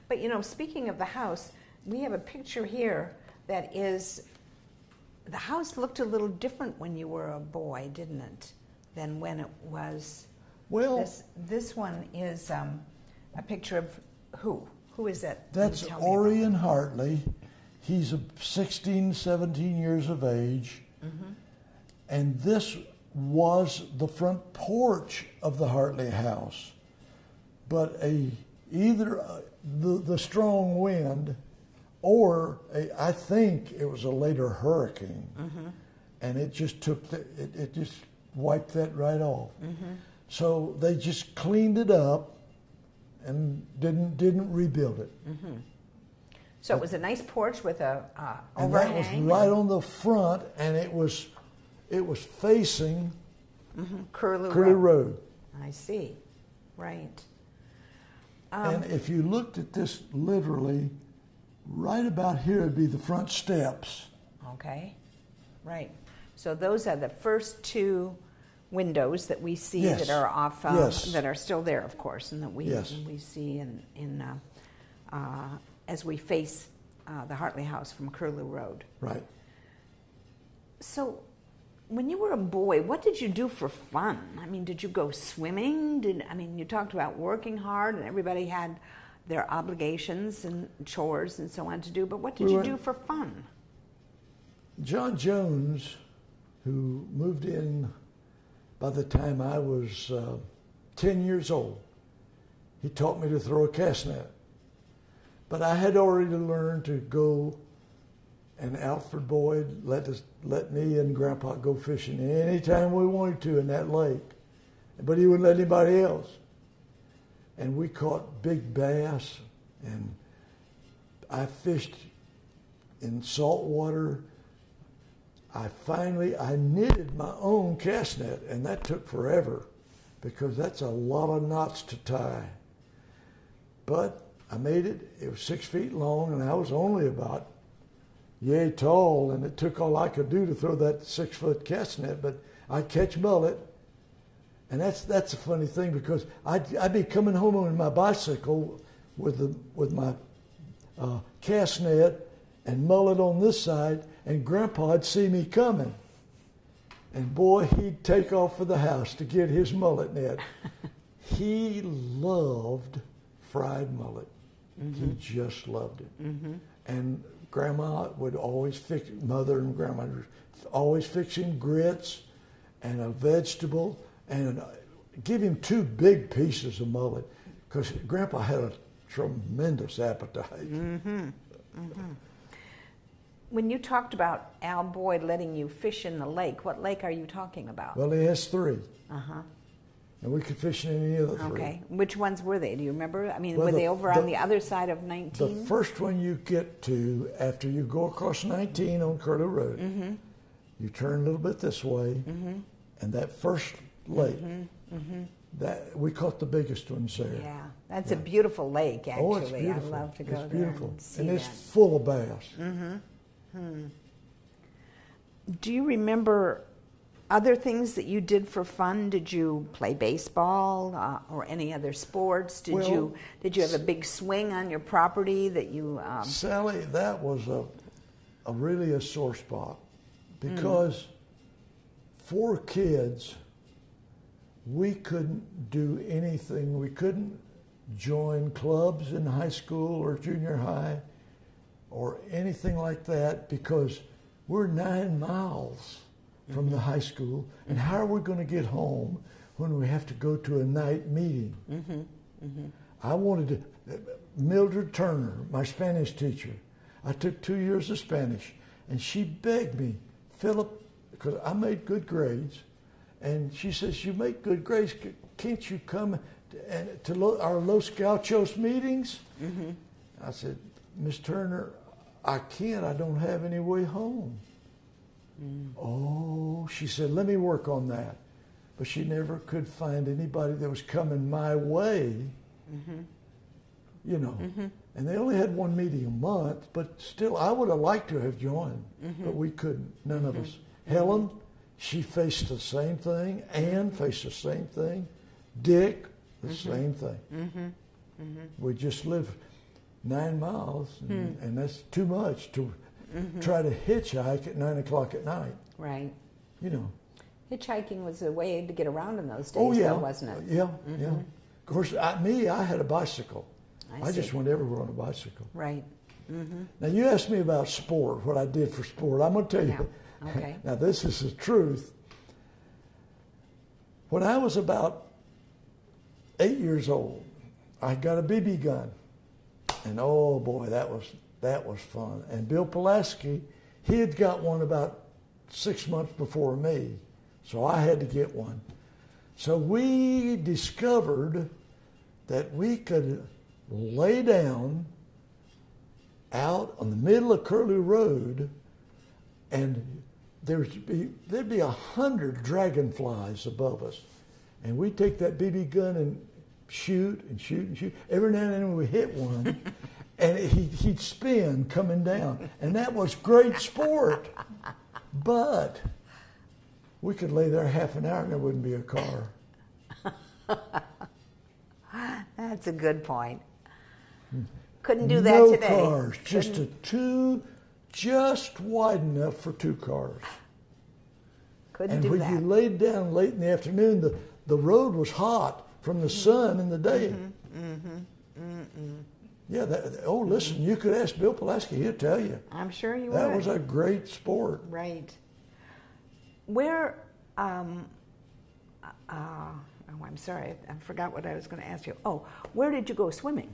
But, you know, speaking of the house, we have a picture here that is, the house looked a little different when you were a boy, didn't it, than when it was. Well, this one is a picture of who? Who is that? That's Orion Hartley. He's 16, 17 years of age. Mm-hmm. And this was the front porch of the Hartley House. But either the strong wind or I think it was a later hurricane. Mm-hmm. And it just took, it just wiped that right off. Mm-hmm. So they just cleaned it up and didn't rebuild it. Mm-hmm. So it was a nice porch with a and overhang. that was right on the front, and it was facing Curlew Road. I see, right. And if you looked at this literally, right about here would be the front steps. Okay, right. So those are the first two windows that we see that are off, that are still there, of course, and that we see in as we face the Hartley House from Curlew Road. Right. So, when you were a boy, what did you do for fun? I mean, did you go swimming? You talked about working hard, and everybody had their obligations and chores and so on to do. But what did you do for fun? John Jones, who moved in by the time I was 10 years old, he taught me to throw a cast net. But I had already learned to go, and Alfred Boyd let me and Grandpa go fishing anytime we wanted to in that lake. But he wouldn't let anybody else. And we caught big bass, and I fished in salt water. I knitted my own cast net, and that took forever because that's a lot of knots to tie. But I made it. It was 6 feet long, and I was only about yay tall, and it took all I could do to throw that 6-foot cast net. But I'd catch mullet, and that's a funny thing because I'd be coming home on my bicycle with my cast net and mullet on this side, and Grandpa'd see me coming, and boy, he'd take off for the house to get his mullet net. He loved fried mullet. Mm-hmm. He just loved it. Mm-hmm. And Grandma would always Mother and Grandma were always fixing grits and a vegetable, and give him 2 big pieces of mullet because Grandpa had a tremendous appetite. Mm-hmm. Mm-hmm. When you talked about Al Boyd letting you fish in the lake, what lake are you talking about? Well, he has 3. Uh-huh. And we could fish in any of the 3. Okay. Which ones were they? Do you remember? I mean, were they over on the other side of 19? The first one you get to after you go across 19 on Curlew Road, mm-hmm. you turn a little bit this way, mm-hmm. and that first lake, mm-hmm. Mm-hmm. that we caught the biggest ones there. Yeah, that's a beautiful lake, actually. Oh, it's beautiful. I love to go it's there beautiful. and see and it's that. full of bass. Mm-hmm. Hmm. Do you remember other things that you did for fun? Did you play baseball or any other sports? Did you have a big swing on your property that you? Sally, that was really a sore spot because for kids, we couldn't do anything. We couldn't join clubs in high school or junior high or anything like that because we're 9 miles from the high school, and how are we going to get home when we have to go to a night meeting? Mm-hmm. Mm-hmm. I wanted to, Mildred Turner, my Spanish teacher, I took 2 years of Spanish, and she begged me, Philip, because I made good grades, and she says, you make good grades, can't you come to our Los Gauchos meetings? Mm-hmm. I said, Miss Turner, I can't, I don't have any way home. Oh, she said, let me work on that. But she never could find anybody that was coming my way, you know. Mm-hmm. And they only had 1 meeting a month, but still, I would have liked to have joined, but we couldn't, none of us. Helen, she faced the same thing. Ann faced the same thing. Dick, the same thing. We just lived. 9 miles, and that's too much to try to hitchhike at 9 o'clock at night. Right. You know. Hitchhiking was a way to get around in those days, though, wasn't it? Yeah, yeah. Of course, I had a bicycle. I just went everywhere on a bicycle. Right. Now, you asked me about sport, what I did for sport. I'm going to tell you. Yeah. Okay. Now, this is the truth. When I was about 8 years old, I got a BB gun. And oh boy, that was fun. And Bill Pulaski, he had got one about 6 months before me. So I had to get one. So we discovered that we could lay down out on the middle of Curlew Road, and there'd be 100 dragonflies above us. And we'd take that BB gun and shoot and shoot and shoot. Every now and then we hit one, and he'd spin coming down. And that was great sport. But we could lay there half an hour and there wouldn't be a car. That's a good point. Couldn't do that today. No cars, just wide enough for 2 cars. Couldn't do that. And when you laid down late in the afternoon, the road was hot from the sun in the day. Yeah. Listen, you could ask Bill Pulaski; he'll tell you. I'm sure you would. That was a great sport. Right. Where? I'm sorry, I forgot what I was going to ask you. Oh, where did you go swimming?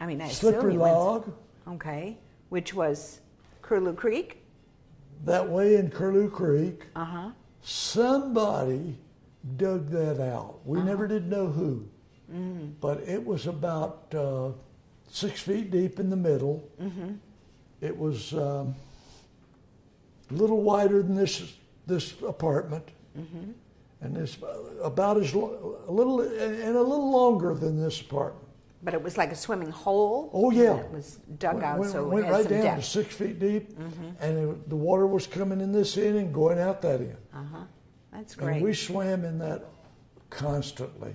I mean, I Slippery assume Log. Okay, which was Curlew Creek. That way in Curlew Creek. Somebody dug that out. We never did know who, but it was about 6 feet deep in the middle. It was a little wider than this apartment, and it's about a little longer than this apartment. But it was like a swimming hole. Oh yeah, it was dug out, so it went had right some down depth. to 6 feet deep, and the water was coming in this end and going out that end. That's great. And we swam in that constantly.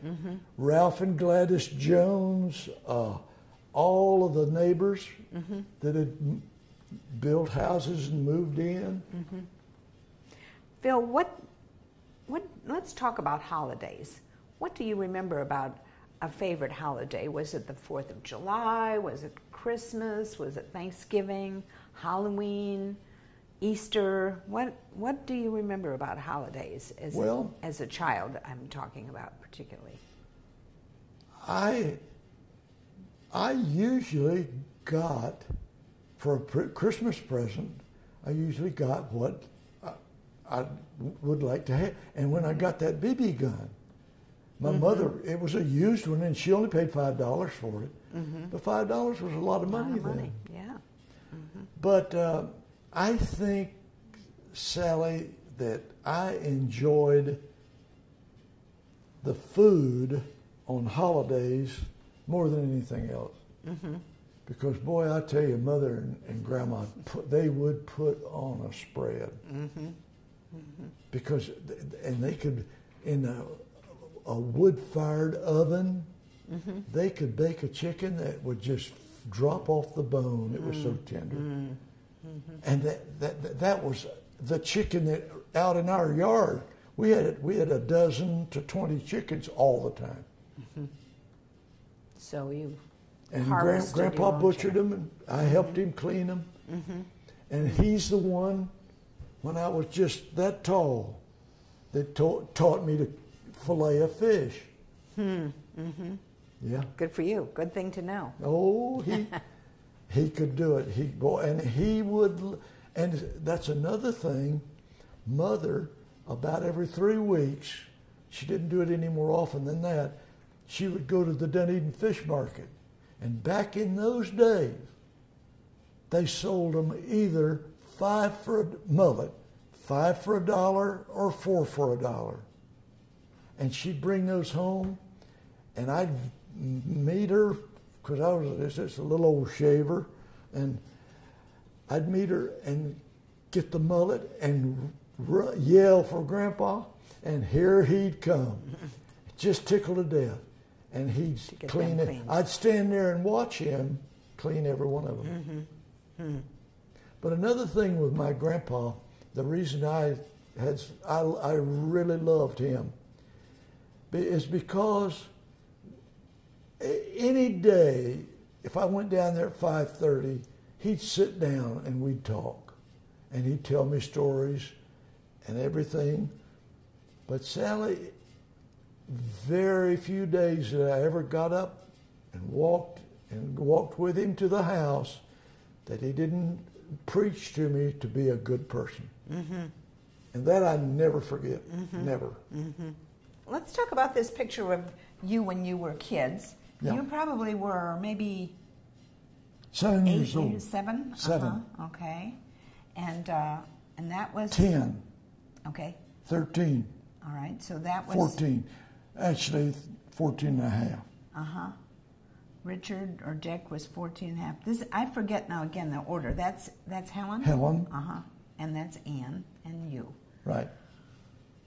Ralph and Gladys Jones, all of the neighbors that had built houses and moved in. Phil, let's talk about holidays. What do you remember about a favorite holiday? Was it the 4th of July? Was it Christmas? Was it Thanksgiving? Halloween? Easter? What do you remember about holidays as a child? I'm talking about particularly. I usually got, for a Christmas present, I usually got what I would like to have. And when I got that BB gun, my mother, it was a used one, and she only paid $5 for it. But $5 was a lot of money then. Yeah. But I think, Sally, that I enjoyed the food on holidays more than anything else. Because, boy, I tell you, Mother and Grandma, they would put on a spread. Because, and they could, in a wood-fired oven, they could bake a chicken that would just drop off the bone. It was so tender. And that was the chicken that out in our yard. We had a dozen to 20 chickens all the time. So you and Grandpa butchered them, and I helped him clean them. And he's the one, when I was just that tall, that taught me to fillet a fish. Yeah. Good for you. Good thing to know. Oh, he could do it. He would, and that's another thing. Mother, about every 3 weeks, she didn't do it any more often than that, she would go to the Dunedin Fish Market. And back in those days, they sold them either 5 for a mullet, 5 for $1, or 4 for $1. And she'd bring those home, and I'd meet her, because I was just a little old shaver, and I'd meet her and get the mullet and yell for Grandpa, and here he'd come, just tickled to death, and he'd clean it. I'd stand there and watch him, clean every one of them. Mm-hmm. But another thing with my grandpa, the reason I really loved him is because any day, if I went down there at 5:30, he'd sit down and we'd talk. And he'd tell me stories and everything. But Sally, very few days that I ever got up and walked with him to the house that he didn't preach to me to be a good person. Mm-hmm. And that I never forget, never. Mm-hmm. Let's talk about this picture of you when you were kids. Yeah. You probably were maybe 7 years old. 7? 7. Okay. And that was 10. Okay. 13. All right. So that was 14. Actually 14 and a half. Uh-huh. Richard or Dick was 14 and a half. This I forget now again the order. That's Helen? Helen. Uh-huh. And that's Ann and you. Right.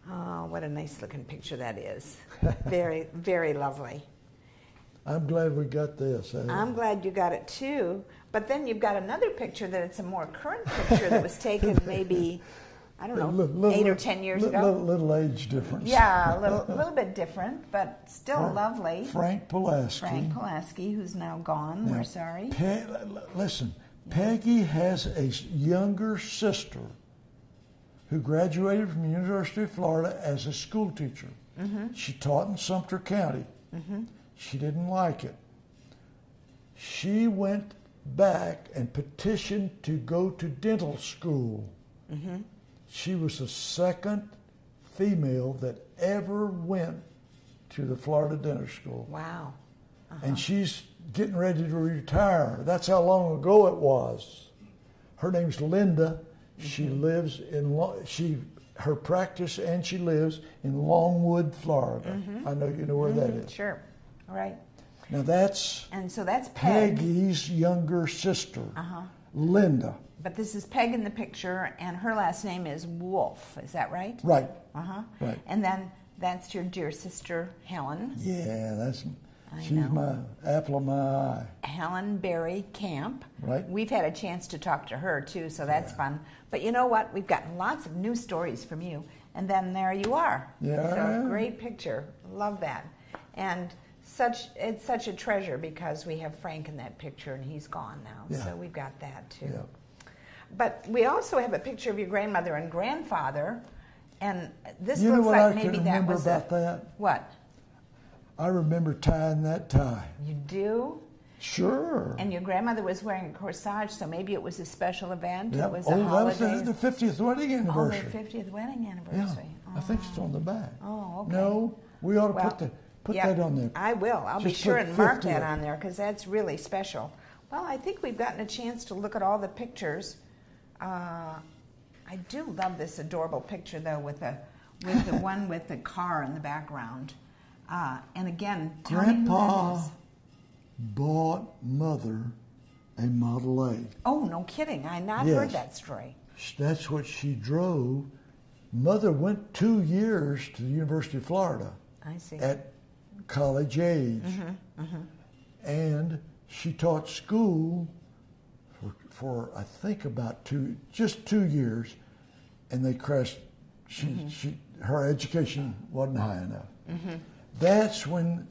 Oh, what a nice looking picture that is. Very, very lovely. I'm glad we got this. I'm glad you got it too. But then you've got another picture that it's a more current picture that was taken maybe, I don't know, 8 or 10 years ago. Little age difference. Yeah, a little bit different, but still lovely. Frank Pulaski. Frank Pulaski, who's now gone. We're sorry. Listen, Peggy has a younger sister who graduated from the University of Florida as a school teacher. Mm-hmm. She taught in Sumter County. Mm-hmm. She didn't like it. She went back and petitioned to go to dental school. Mm-hmm. She was the second female that ever went to the Florida Dental School. Wow. Uh-huh. And she's getting ready to retire. That's how long ago it was. Her name's Linda. Mm-hmm. She lives in her practice and she lives in Longwood, Florida. Mm-hmm. I know you know where that is. Sure. All right. Now that's Peggy's younger sister, Linda. But this is Peg in the picture, and her last name is Wolf. Is that right? Right. Right. And then that's your dear sister Helen. Yeah, she's my apple of my eye. Helen Barry Camp. Right. We've had a chance to talk to her too, so that's fun. But you know what? We've gotten lots of new stories from you, and then there you are. Yeah. So great picture. Love that. And it's such a treasure because we have Frank in that picture and he's gone now. Yeah. So we've got that too. Yeah. But we also have a picture of your grandmother and grandfather, and this looks like maybe that was about that? What? I remember tying that tie. You do? Sure. And your grandmother was wearing a corsage, so maybe it was a special event. Yep. It was a holiday. That was the 50th wedding anniversary. Oh, their 50th wedding anniversary. Yeah. I think it's on the back. Oh, okay. No, we ought to put that on there. I will. I'll be sure and mark that on there because that's really special. Well, I think we've gotten a chance to look at all the pictures. I do love this adorable picture though with the one with the car in the background. And again, tell me who that is. Bought Mother a Model A. Oh, no kidding. I not heard that story. That's what she drove. Mother went 2 years to the University of Florida. I see. At college age. Mm-hmm, mm-hmm. And she taught school for I think about 2 years, and they crashed. Her education wasn't high enough. Mm-hmm. That's when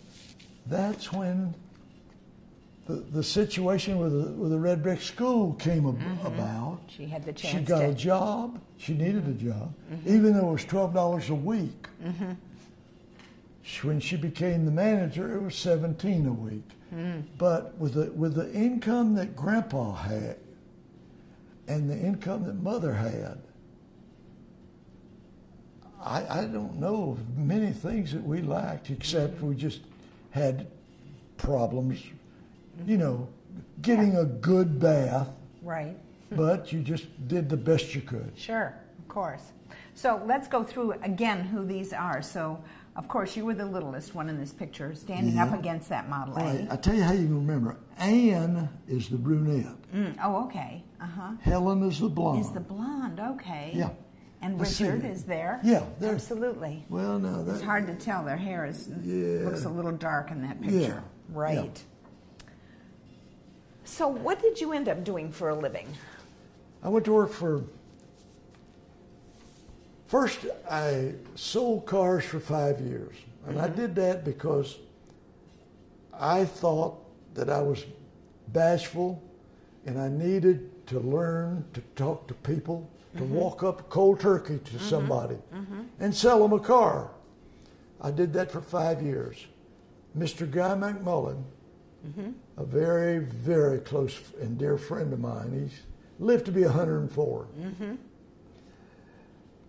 the situation with the red brick school came about. She had the chance. She got a job. She needed a job, even though it was $12 a week. Mm-hmm. When she became the manager, it was $17 a week. Mm. But with the income that Grandpa had and the income that Mother had, I don't know of many things that we lacked, except we just had problems, getting a good bath. Right. But you just did the best you could. Sure, of course. So let's go through again who these are. So, of course, you were the littlest one in this picture, standing up against that Model A. Right. I tell you how you can remember. Ann is the brunette. Oh, okay. Uh-huh. Helen is the blonde. Is the blonde, okay. Yeah. And Richard is there. Yeah. Absolutely. Well, no. It's hard to tell. Their hair looks a little dark in that picture. Yeah. Right. Yeah. So what did you end up doing for a living? I went to work first I sold cars for 5 years. And I did that because I thought that I was bashful and I needed to learn to talk to people, to walk up cold turkey to somebody and sell them a car. I did that for 5 years. Mr. Guy McMullen, a very, very close and dear friend of mine, he's lived to be 104.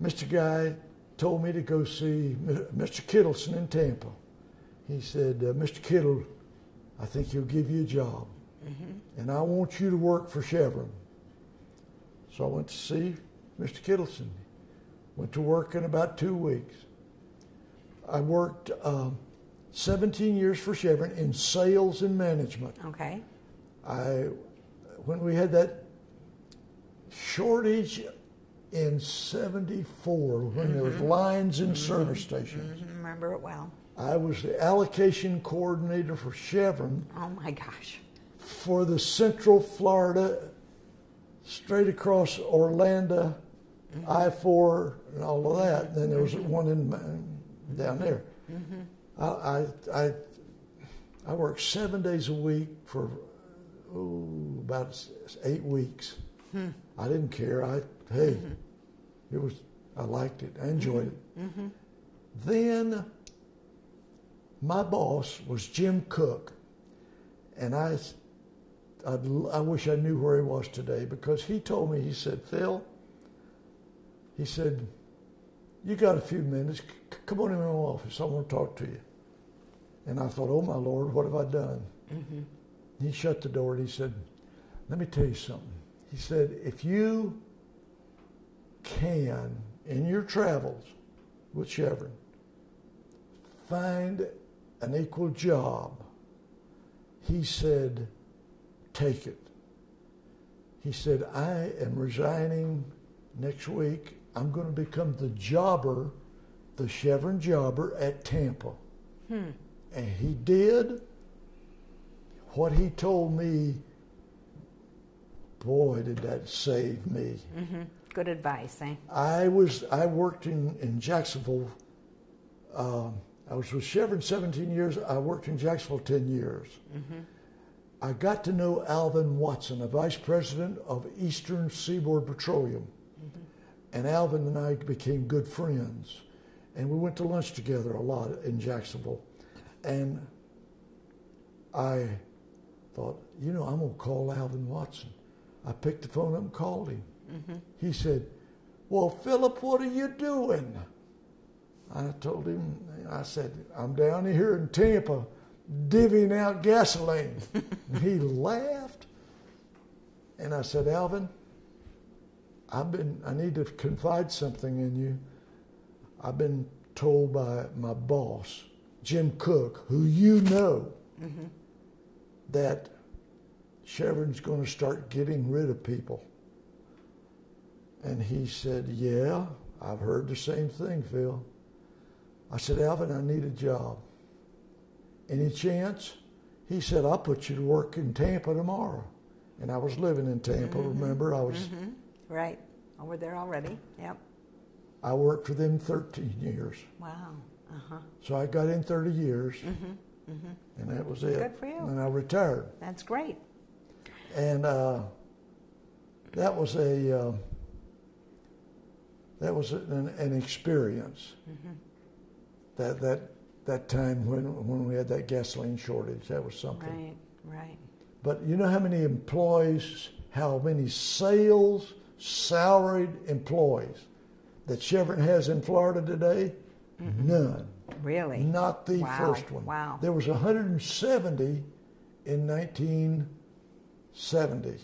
Mr. Guy told me to go see Mr. Kittleson in Tampa. He said, Mr. Kittle, I think he'll give you a job. And I want you to work for Chevron. So I went to see Mr. Kittleson. Went to work in about 2 weeks. I worked 17 years for Chevron in sales and management. Okay. When we had that shortage in '74, when there was lines in service stations. Remember it well. I was the allocation coordinator for Chevron. Oh my gosh. For the Central Florida, straight across Orlando, I-4 and all of that. And then there was one down there. I worked 7 days a week for about 8 weeks. I didn't care. I liked it. I enjoyed it. Then my boss was Jim Cook, and I wish I knew where he was today, because he told me, he said, Phil, he said, you got a few minutes, come on in my office, I want to talk to you. And I thought, oh my Lord, what have I done? He shut the door and he said, let me tell you something. He said, if you can, in your travels with Chevron, find an equal job, he said, take it. He said, I am resigning next week. I'm going to become the jobber, the Chevron jobber at Tampa. And he did what he told me. Boy, did that save me. Good advice, eh? I worked in Jacksonville. I was with Chevron 17 years. I worked in Jacksonville 10 years. I got to know Alvin Watson, a vice president of Eastern Seaboard Petroleum. And Alvin and I became good friends. And we went to lunch together a lot in Jacksonville. And I thought, I'm going to call Alvin Watson. I picked the phone up and called him. He said, well, Phillip, what are you doing? I told him, I said, I'm down here in Tampa divvying out gasoline. And he laughed. And I said, Alvin, I need to confide something in you. I've been told by my boss, Jim Cook, who you know, that Chevron's going to start getting rid of people. And he said, yeah, I've heard the same thing, Phil. I said, Alvin, I need a job. Any chance? He said, I'll put you to work in Tampa tomorrow. And I was living in Tampa, remember? I was... Right. Over there already. Yep. I worked for them 13 years. Wow. So I got in 30 years, and that was it. Good for you. And I retired. That's great. And that was an experience. That time when we had that gasoline shortage, that was something. Right. But you know how many employees, how many sales salaried employees that Chevron has in Florida today? None. Really? Not the first one. Wow. There was 170 in 1970.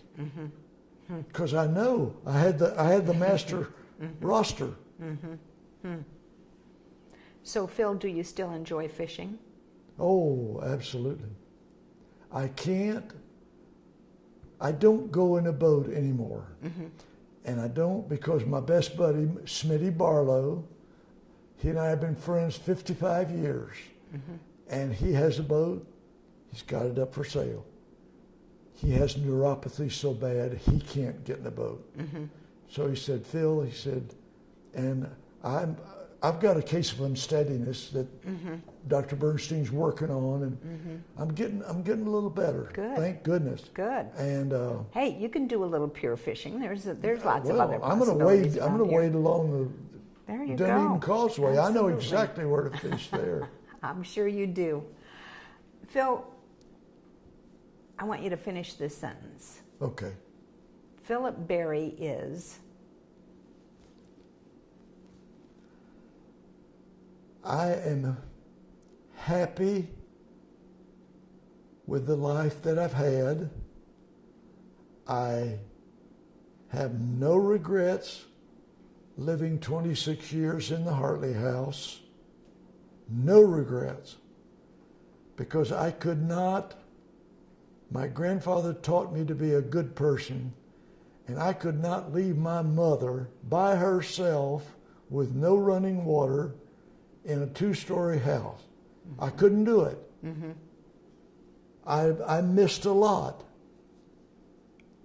Because I know I had the master roster. So, Phil, do you still enjoy fishing? Oh, absolutely. I don't go in a boat anymore. And I don't, because my best buddy, Smitty Barlow, he and I have been friends 55 years. And he has a boat. He's got it up for sale. he has neuropathy so bad he can't get in the boat. So he said, Phil, he said, and I've got a case of unsteadiness that Dr. Bernstein's working on, and I'm getting a little better. Good. Thank goodness. Good. And hey, you can do a little pier fishing. There's lots of well, other I'm possibilities. I'm going to wade along there you the Dunedin go. Causeway. Absolutely. I know exactly where to fish there. I'm sure you do. Phil, I want you to finish this sentence. Okay. Phillip Barry is... I am happy with the life that I've had. I have no regrets living 26 years in the Hartley House. No regrets. Because I could not, my grandfather taught me to be a good person, and I could not leave my mother by herself with no running water in a 2-story house. I couldn't do it. I missed a lot.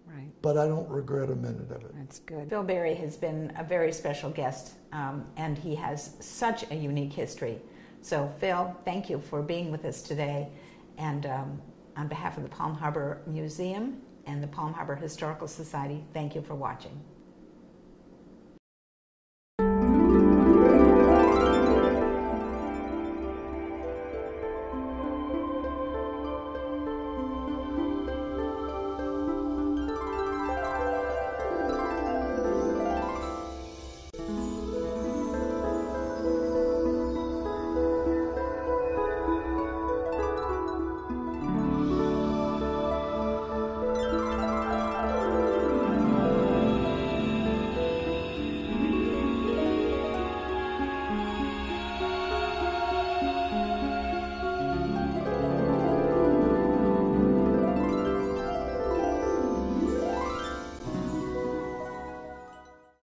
Right. But I don't regret a minute of it. That's good. Phil Barry has been a very special guest, and he has such a unique history. So, Phil, thank you for being with us today. And on behalf of the Palm Harbor Museum and the Palm Harbor Historical Society, thank you for watching.